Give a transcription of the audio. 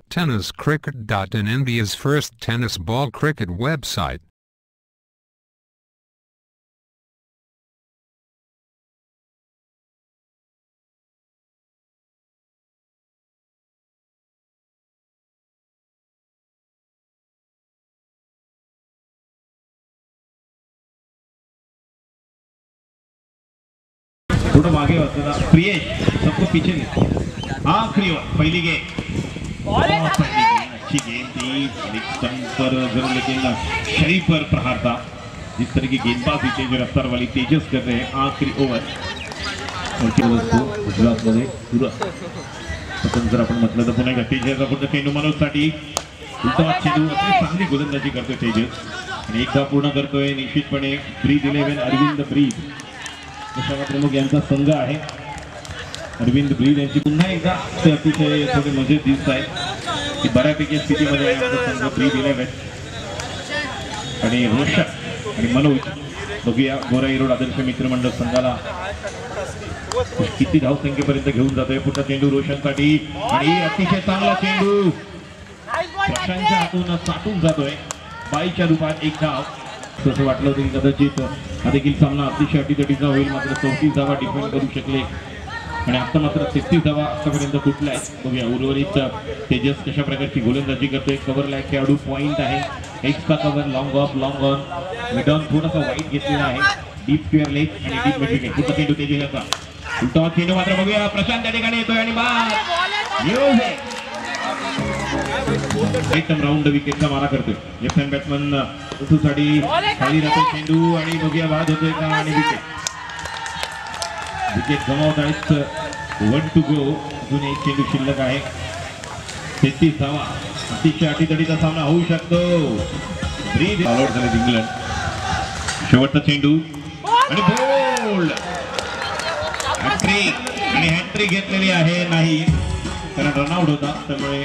TennisCricket.in, India's first tennis ball cricket website. थोड़ा मागे वाचना प्रियेश सबको पीछे आखरी पहली गेंद अच्छी गेंद थी स्टंप पर जरूर, लेकिन शरीर पर प्रहार था। जिस तरह की गेंदबाज थी तेज रफ्तार वाली तेजस कर रहे हैं आखरी ओव्हर गुजरात मध्ये सुरत पतन जर आपण म्हटलं तर पुन्हा एकदा तेजस आपण चेंडू मनोजसाठी उलटा चेंडू अशी चांगली गोलंदाजी करतोय तेजस आणि एकदा पूर्ण करतोय निश्चितपणे। ब्रीद 11 अरविंद ब्रीद यशवंत प्रमुख यांचा संघ आहे। अरविंद ब्रीद यांची पुन्हा एकदा ते अतिशय थोडे मजेत दिसत आहेत की बऱ्यापैकी स्थितीमध्ये संघ ब्रीद 11 आणि रोशन आणि मनोज बघूया गोराई रोड आदर्श मित्रमंडळ संघाला किती धावसंख्येपर्यंत घेऊन जातोय। पुढचा चेंडू रोशनसाठी आणि अतिशय चांगला चेंडू प्रशांतच्या हातून साठून जातोय 22च्या रूपात एक धाव। तसं वाटलं होतं की कदाचित हा देखील सामना अतिशय अटीतटीचा होईल, मात्र 34 धावा डिफेंड करू शकले आणि आता मात्र 33 धावा आतापर्यंत फुटलाय। बघूया उर्वरित तेजस कशा प्रकारची गोलंदाजी करतोय। कव्हरला खेळाडू पॉइंट आहे, extra cover long of long on mid-on थोडासा वाईट घेतलेला आहे, डीप स्क्वेअर लेग आणि डीप मिड पुढचा चेंडू तेजसचा उलटा चेंडू मात्र बघूया प्रशांत त्या ठिकाणी येतोय आणि बाद एकदम राऊंड विकेटचा मारा करतोय। लेफ्ट हँड बॅट्समन साठी खाली राहतो चेंडू आणि बघूया बाद होतोय का आणि विकेट गमावत आहेत। 1 to go अजून एक चेंडू शिल्लक आहे। 33 धावा अतिशय अटीतटीचा सामना होऊ शकतो। ब्रीद ऑल आउट झाले इंग्लंड। शेवटचा चेंडू आणि बोल्ड हॅट्रिक आणि हॅट्रिक घेतलेली आहे नाही कारण रनआउट होता, त्यामुळे